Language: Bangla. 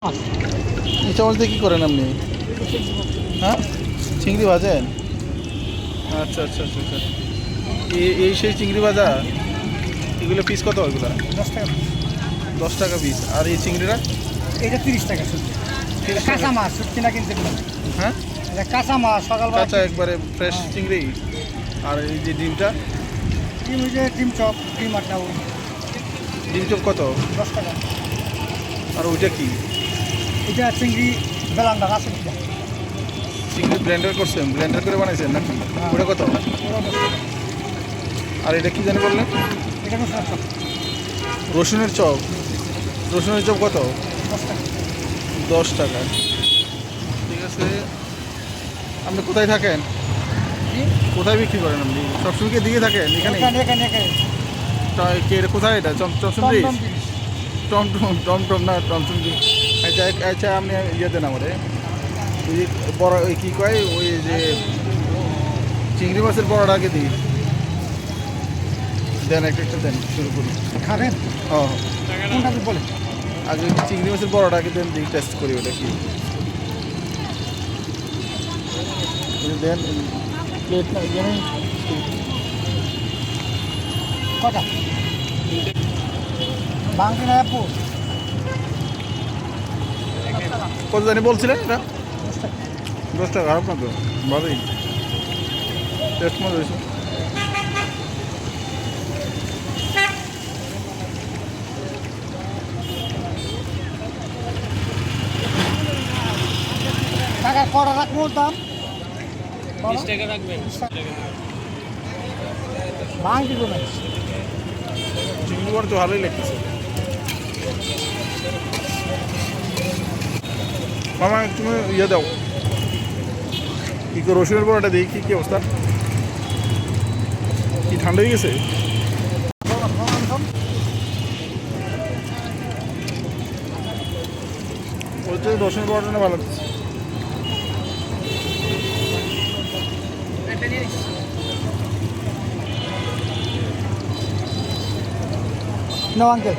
এই চামচ দিয়ে কী করেন আপনি? হ্যাঁ, চিংড়ি ভাজেন? আচ্ছা আচ্ছা আচ্ছা আচ্ছা। এই সেই চিংড়ি ভাজা, এগুলো পিস কত? এগুলো 10 টাকা। 10 টাকা পিস। আর এই চিংড়িটা? এটা 30 টাকা শুধু। 30 কাঁচা টাকা। মাছ শুটকি না কিনতে পারেন। হ্যাঁ, এটা কাঁচা মাছ সকালবেলা। কাঁচা একবারে ফ্রেশ চিংড়ি। আর এই যে ডিমটা? ডিম ওই যে ডিম চপ, ডিম আটা ওই ডিম চপ কত? 10 টাকা। আর ওইটা কি? এটা চিংড়ি বেলান্ডা আছে কিনা চিংড়ি ব্লেন্ডার করছেন? ব্লেন্ডার করে বানাইছেন নাকি? ওটা কত? ওরা 10 টাকা। আর এটা কি জানি বললেন? এটা মশলা চপ রসুনের চপ। রসুনের চপ কত? 10 টাকা। 10 টাকা। ঠিক আছে। আপনি কোথায় থাকেন? কোথায় বিক্রি করেন আপনি? সবসময় কি দিয়ে থাকেন এখানে? এখানে কোথায় এটা? চমচম ব্রিজ? টমটম বিশ। টমটম না টমটম ব্রিজ। আচ্ছা আচ্ছা, আপনি ইয়ে দেন আমারে ওই যে বড়া, ওই কী কয়, ওই যে চিংড়ি মাছের বড়াটা আগে দিই দেন, একটা একটা দেন, শুরু করি। খাবেন হ্যাঁ, কোনটা কি বলে? আগে চিংড়ি মাছের বড়াটা আগে দেন, দিই টেস্ট করি ওটা কি। দেন প্লেট না জানেন? কটা বাংলা না আপু? কত জানি বলছিলেন এটা? 10 টাকা। 10 টাকা। খারাপ না তো, ভালোই টেস্ট মজা হয়েছে। টাকা কটা রাখবো দাম? 20 টাকা রাখবেন। ভাঙ দিব না। চিংড়ি বড় তো ভালোই লাগতেছে। মামা তুমি ইয়ে দাও, কি করে রসুনের বড়াটা দিই, কি অবস্থা? কি ঠান্ডা হয়ে গেছে? ওই তো রসুনের বড়াটা না ভালো লাগতেছে। No uncle.